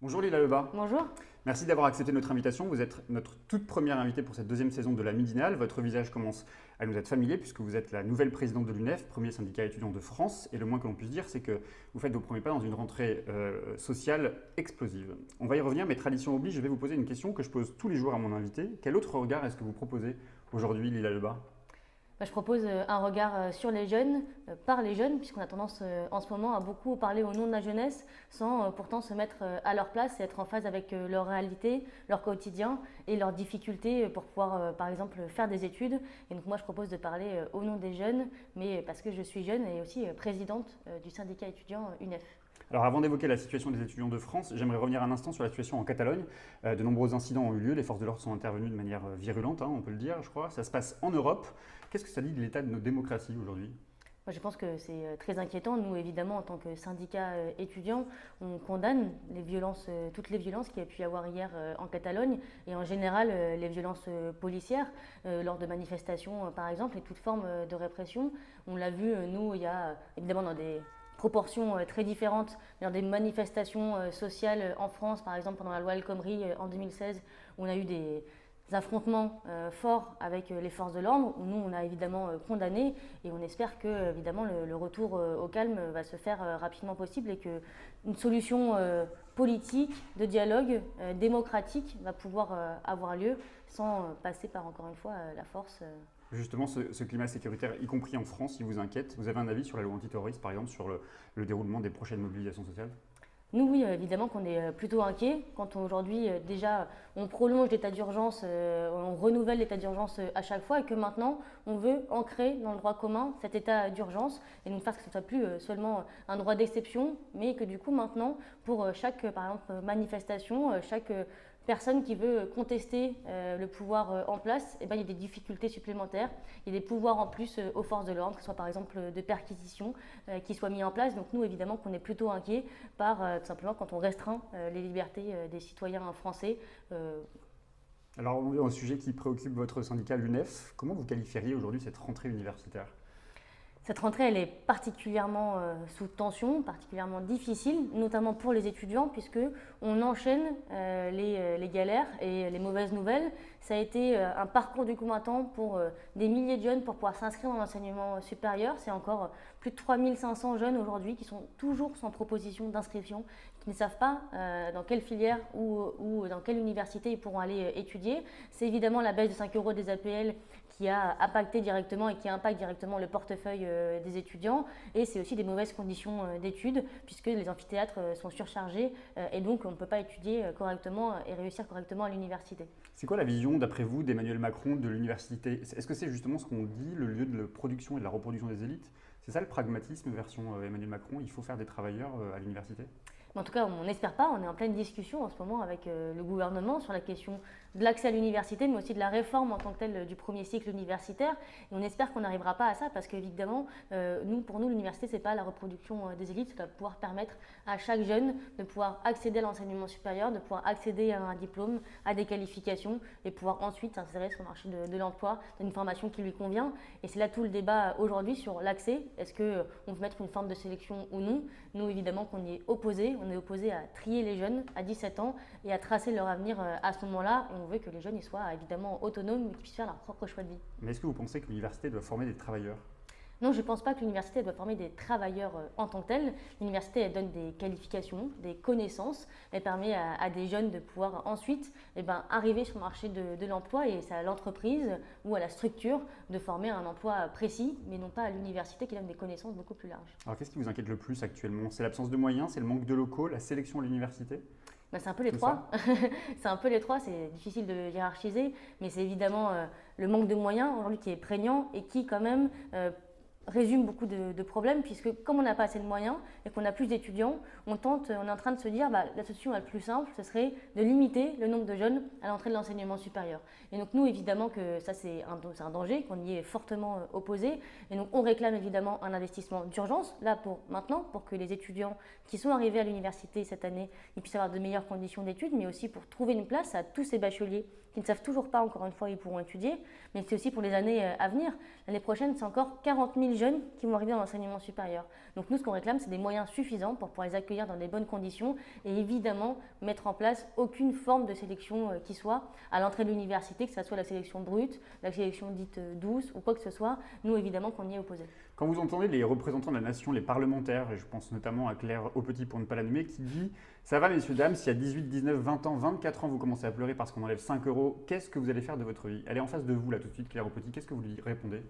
Bonjour Lila Lebas, Bonjour. merci d'avoir accepté notre invitation. Vous êtes notre toute première invitée pour cette deuxième saison de la Midinale. Votre visage commence à nous être familier puisque vous êtes la nouvelle présidente de l'UNEF, premier syndicat étudiant de France. Et le moins que l'on puisse dire, c'est que vous faites vos premiers pas dans une rentrée sociale explosive. On va y revenir, mais tradition oblige, je vais vous poser une question que je pose tous les jours à mon invité. Quel autre regard est-ce que vous proposez aujourd'hui, Lila Lebas? Je propose un regard sur les jeunes, par les jeunes, puisqu'on a tendance en ce moment à beaucoup parler au nom de la jeunesse, sans pourtant se mettre à leur place et être en phase avec leur réalité, leur quotidien et leurs difficultés pour pouvoir, par exemple, faire des études. Et donc moi, je propose de parler au nom des jeunes, mais parce que je suis jeune et aussi présidente du syndicat étudiant UNEF. Alors avant d'évoquer la situation des étudiants de France, j'aimerais revenir un instant sur la situation en Catalogne. De nombreux incidents ont eu lieu, les forces de l'ordre sont intervenues de manière virulente, on peut le dire, je crois. Ça se passe en Europe. Qu'est-ce que ça dit de l'état de nos démocraties aujourd'hui? Moi, je pense que c'est très inquiétant. Nous, évidemment, en tant que syndicat étudiant, on condamne les violences, toutes les violences qu'il y a pu y avoir hier en Catalogne et en général les violences policières lors de manifestations, par exemple, et toute forme de répression. On l'a vu, nous, il y a évidemment dans des proportions très différentes, dans des manifestations sociales en France, par exemple pendant la loi El Khomri en 2016, où on a eu des affrontements forts avec les forces de l'ordre, où nous on a évidemment condamné et on espère que évidemment le retour au calme va se faire rapidement possible et qu'une solution politique, de dialogue démocratique va pouvoir avoir lieu sans passer par encore une fois la force. Justement, ce climat sécuritaire, y compris en France, il vous inquiète? Vous avez un avis sur la loi antiterroriste, par exemple, sur le déroulement des prochaines mobilisations sociales? Nous, oui, évidemment qu'on est plutôt inquiets quand aujourd'hui, déjà, on prolonge l'état d'urgence, on renouvelle l'état d'urgence à chaque fois et que maintenant, on veut ancrer dans le droit commun cet état d'urgence et nous faire que ce ne soit plus seulement un droit d'exception, mais que du coup, maintenant, pour chaque, par exemple, manifestation, chaque personne qui veut contester le pouvoir en place, eh ben, il y a des difficultés supplémentaires, il y a des pouvoirs en plus aux forces de l'ordre, que ce soit par exemple de perquisition qui soient mis en place. Donc nous, évidemment, qu'on est plutôt inquiets par tout simplement quand on restreint les libertés des citoyens français. Alors, on est un sujet qui préoccupe votre syndicat, l'UNEF. Comment vous qualifieriez aujourd'hui cette rentrée universitaire? Cette rentrée, elle est particulièrement sous tension, particulièrement difficile, notamment pour les étudiants, puisque on enchaîne les galères et les mauvaises nouvelles. Ça a été un parcours du combattant pour des milliers de jeunes pour pouvoir s'inscrire dans l'enseignement supérieur. C'est encore plus de 3500 jeunes aujourd'hui qui sont toujours sans proposition d'inscription, qui ne savent pas dans quelle filière ou dans quelle université ils pourront aller étudier. C'est évidemment la baisse de 5 euros des APL qui a impacté directement et qui impacte directement le portefeuille des étudiants. Et c'est aussi des mauvaises conditions d'études puisque les amphithéâtres sont surchargés et donc on ne peut pas étudier correctement et réussir correctement à l'université. C'est quoi la vision, d'après vous, d'Emmanuel Macron de l'université? Est-ce que c'est justement ce qu'on dit, le lieu de la production et de la reproduction des élites? C'est ça le pragmatisme version Emmanuel Macron? Il faut faire des travailleurs à l'université? En tout cas, on n'espère pas. On est en pleine discussion en ce moment avec le gouvernement sur la question de l'accès à l'université, mais aussi de la réforme en tant que telle du premier cycle universitaire. Et on espère qu'on n'arrivera pas à ça parce qu'évidemment, pour nous, l'université, ce n'est pas la reproduction des élites. Ça doit pouvoir permettre à chaque jeune de pouvoir accéder à l'enseignement supérieur, de pouvoir accéder à un diplôme, à des qualifications et pouvoir ensuite s'insérer sur le marché de l'emploi, dans une formation qui lui convient. Et c'est là tout le débat aujourd'hui sur l'accès. Est-ce qu'on veut mettre une forme de sélection ou non? Nous, évidemment, qu'on y est opposé. On est opposé à trier les jeunes à 17 ans et à tracer leur avenir à ce moment-là. Et on veut que les jeunes ils soient évidemment autonomes et qu'ils puissent faire leur propre choix de vie. Mais est-ce que vous pensez que l'université doit former des travailleurs? Non, je ne pense pas que l'université doit former des travailleurs en tant que tels. L'université, elle donne des qualifications, des connaissances. Elle permet à des jeunes de pouvoir ensuite arriver sur le marché de l'emploi et c'est à l'entreprise ou à la structure de former un emploi précis, mais non pas à l'université qui donne des connaissances beaucoup plus larges. Alors qu'est-ce qui vous inquiète le plus actuellement? C'est l'absence de moyens, c'est le manque de locaux, la sélection à l'université? C'est un peu les trois. C'est un peu les trois, c'est difficile de hiérarchiser, mais c'est évidemment le manque de moyens aujourd'hui qui est prégnant et qui quand même résume beaucoup de problèmes puisque comme on n'a pas assez de moyens et qu'on a plus d'étudiants, on est en train de se dire la solution la plus simple, ce serait de limiter le nombre de jeunes à l'entrée de l'enseignement supérieur. Et donc nous évidemment que ça c'est un danger, qu'on y est fortement opposé et donc on réclame évidemment un investissement d'urgence là pour maintenant pour que les étudiants qui sont arrivés à l'université cette année ils puissent avoir de meilleures conditions d'études mais aussi pour trouver une place à tous ces bacheliers qui ne savent toujours pas, encore une fois, où ils pourront étudier, mais c'est aussi pour les années à venir. L'année prochaine, c'est encore 40 000 jeunes qui vont arriver dans l'enseignement supérieur. Donc nous, ce qu'on réclame, c'est des moyens suffisants pour pouvoir les accueillir dans des bonnes conditions et évidemment mettre en place aucune forme de sélection qui soit à l'entrée de l'université, que ce soit la sélection brute, la sélection dite douce ou quoi que ce soit. Nous, évidemment, qu'on y est opposé. Quand vous entendez les représentants de la nation, les parlementaires, et je pense notamment à Claire Aupetit pour ne pas la nommer, qui dit « Ça va messieurs, dames, si à 18, 19, 20 ans, 24 ans, vous commencez à pleurer parce qu'on enlève 5 euros, qu'est-ce que vous allez faire de votre vie ?» Elle est en face de vous là tout de suite, Claire Aupetit, qu'est-ce que vous lui répondez?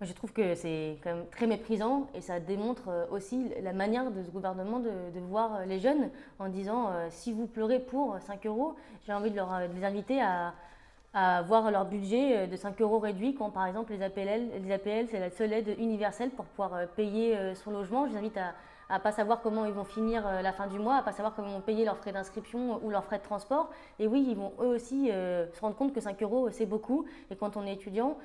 Je trouve que c'est quand même très méprisant et ça démontre aussi la manière de ce gouvernement de voir les jeunes en disant si vous pleurez pour 5 euros, j'ai envie de les inviter à voir leur budget de 5 euros réduit quand par exemple les APL c'est la seule aide universelle pour pouvoir payer son logement. Je les invite à pas savoir comment ils vont finir la fin du mois, à pas savoir comment ils vont payer leurs frais d'inscription ou leurs frais de transport. Et oui, ils vont eux aussi se rendre compte que 5 euros c'est beaucoup et quand on est étudiant,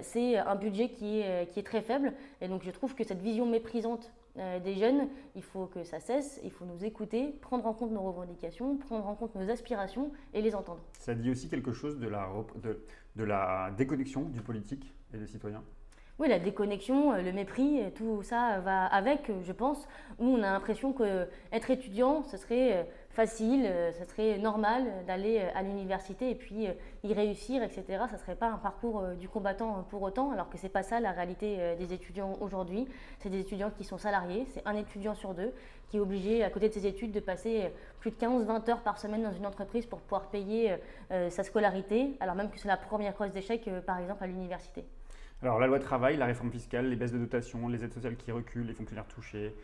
c'est un budget qui est très faible. Et donc je trouve que cette vision méprisante des jeunes, il faut que ça cesse, il faut nous écouter, prendre en compte nos revendications, prendre en compte nos aspirations et les entendre. Ça dit aussi quelque chose de la déconnexion du politique et des citoyens? Oui, la déconnexion, le mépris, tout ça va avec, je pense, où on a l'impression qu'être étudiant, ce serait facile, ce serait normal d'aller à l'université et puis y réussir, etc. Ça ne serait pas un parcours du combattant pour autant, alors que ce n'est pas ça la réalité des étudiants aujourd'hui. C'est des étudiants qui sont salariés, c'est un étudiant sur deux qui est obligé, à côté de ses études, de passer plus de 15-20 heures par semaine dans une entreprise pour pouvoir payer sa scolarité, alors même que c'est la première cause d'échec, par exemple, à l'université. Alors la loi travail, la réforme fiscale, les baisses de dotation, les aides sociales qui reculent, les fonctionnaires touchés,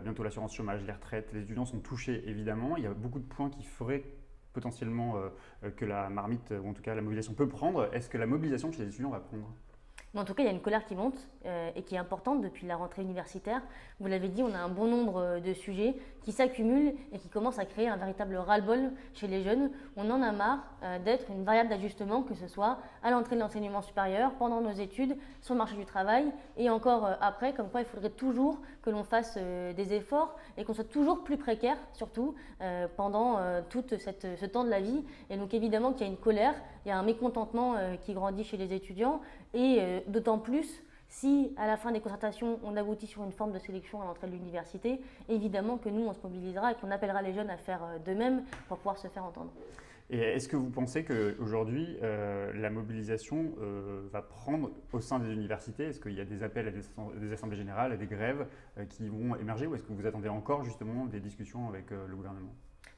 bientôt l'assurance chômage, les retraites, les étudiants sont touchés évidemment. Il y a beaucoup de points qui feraient potentiellement que la marmite, ou en tout cas la mobilisation peut prendre. Est-ce que la mobilisation chez les étudiants va prendre? Mais en tout cas, il y a une colère qui monte et qui est importante depuis la rentrée universitaire. Vous l'avez dit, on a un bon nombre de sujets qui s'accumulent et qui commencent à créer un véritable ras-le-bol chez les jeunes. On en a marre d'être une variable d'ajustement, que ce soit à l'entrée de l'enseignement supérieur, pendant nos études, sur le marché du travail et encore après, comme quoi il faudrait toujours que l'on fasse des efforts et qu'on soit toujours plus précaire, surtout pendant tout ce temps de la vie. Et donc évidemment qu'il y a une colère, il y a un mécontentement qui grandit chez les étudiants et d'autant plus si à la fin des concertations on aboutit sur une forme de sélection à l'entrée de l'université, évidemment que nous on se mobilisera et qu'on appellera les jeunes à faire de même pour pouvoir se faire entendre. Et est-ce que vous pensez qu'aujourd'hui la mobilisation va prendre au sein des universités? Est-ce qu'il y a des appels à des assemblées générales, à des grèves qui vont émerger ou est-ce que vous attendez encore justement des discussions avec le gouvernement?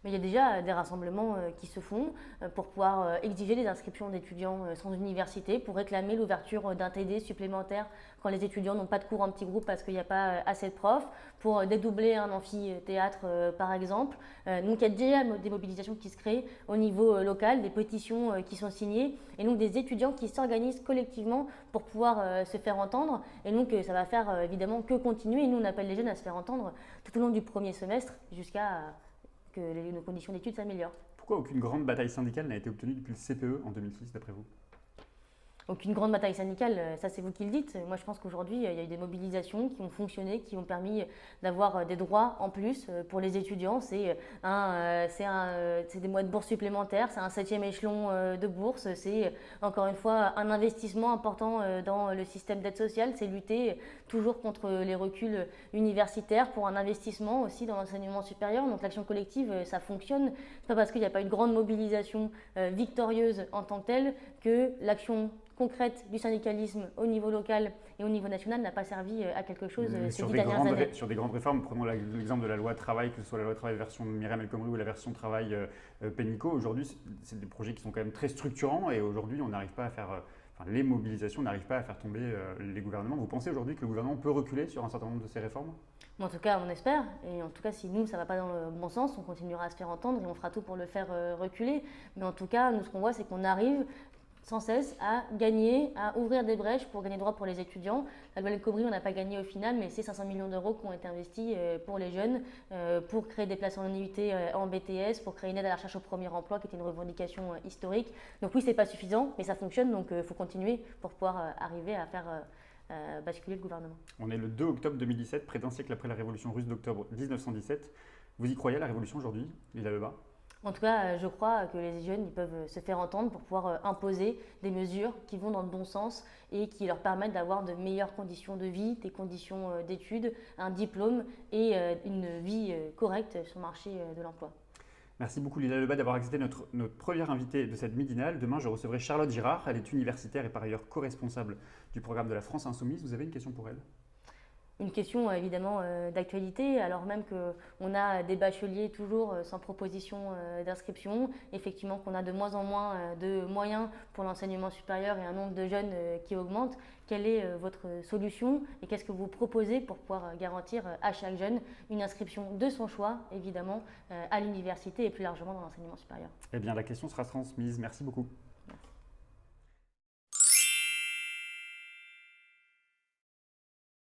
Mais il y a déjà des rassemblements qui se font pour pouvoir exiger des inscriptions d'étudiants sans université, pour réclamer l'ouverture d'un TD supplémentaire quand les étudiants n'ont pas de cours en petits groupes parce qu'il n'y a pas assez de profs, pour dédoubler un amphithéâtre par exemple. Donc il y a déjà des mobilisations qui se créent au niveau local, des pétitions qui sont signées et donc des étudiants qui s'organisent collectivement pour pouvoir se faire entendre. Et donc ça va faire évidemment que continuer et nous on appelle les jeunes à se faire entendre tout au long du premier semestre jusqu'à que nos conditions d'études s'améliorent. Pourquoi aucune grande bataille syndicale n'a été obtenue depuis le CPE en 2006 d'après vous? Aucune grande bataille syndicale, ça c'est vous qui le dites. Moi je pense qu'aujourd'hui il y a eu des mobilisations qui ont fonctionné, qui ont permis d'avoir des droits en plus pour les étudiants. C'est des mois de bourse supplémentaires, c'est un 7e échelon de bourse, c'est encore une fois un investissement important dans le système d'aide sociale, c'est lutter toujours contre les reculs universitaires pour un investissement aussi dans l'enseignement supérieur. Donc l'action collective ça fonctionne. C'est pas parce qu'il n'y a pas eu de grande mobilisation victorieuse en tant que telle que l'action concrète du syndicalisme au niveau local et au niveau national n'a pas servi à quelque chose ces 10 dernières années. Sur des grandes réformes, prenons l'exemple de la loi travail, que ce soit la loi travail version Myriam El Khomri ou la version travail Pénicaud, aujourd'hui c'est des projets qui sont quand même très structurants et aujourd'hui on n'arrive pas à faire, les mobilisations n'arrivent pas à faire tomber les gouvernements. Vous pensez aujourd'hui que le gouvernement peut reculer sur un certain nombre de ces réformes? En tout cas, on espère. Et en tout cas, si nous, ça ne va pas dans le bon sens, on continuera à se faire entendre et on fera tout pour le faire reculer. Mais en tout cas, nous, ce qu'on voit, c'est qu'on arrive sans cesse à gagner, à ouvrir des brèches pour gagner droit pour les étudiants. La loi El Khomri, on n'a pas gagné au final, mais c'est 500 millions d'euros qui ont été investis pour les jeunes, pour créer des places en UT en BTS, pour créer une aide à la recherche au premier emploi, qui était une revendication historique. Donc oui, ce n'est pas suffisant, mais ça fonctionne, donc il faut continuer pour pouvoir arriver à faire basculer le gouvernement. On est le 2 octobre 2017, près d'un siècle après la révolution russe d'octobre 1917. Vous y croyez à la révolution aujourd'hui, Lila Lebas? En tout cas, je crois que les jeunes ils peuvent se faire entendre pour pouvoir imposer des mesures qui vont dans le bon sens et qui leur permettent d'avoir de meilleures conditions de vie, des conditions d'études, un diplôme et une vie correcte sur le marché de l'emploi. Merci beaucoup Lila Lebas d'avoir accepté notre première invitée de cette midinale. Demain, je recevrai Charlotte Girard. Elle est universitaire et par ailleurs co-responsable du programme de la France Insoumise. Vous avez une question pour elle? Une question évidemment d'actualité, alors même qu'on a des bacheliers toujours sans proposition d'inscription, effectivement qu'on a de moins en moins de moyens pour l'enseignement supérieur et un nombre de jeunes qui augmente. Quelle est votre solution et qu'est-ce que vous proposez pour pouvoir garantir à chaque jeune une inscription de son choix, évidemment, à l'université et plus largement dans l'enseignement supérieur? Eh bien, la question sera transmise. Merci beaucoup.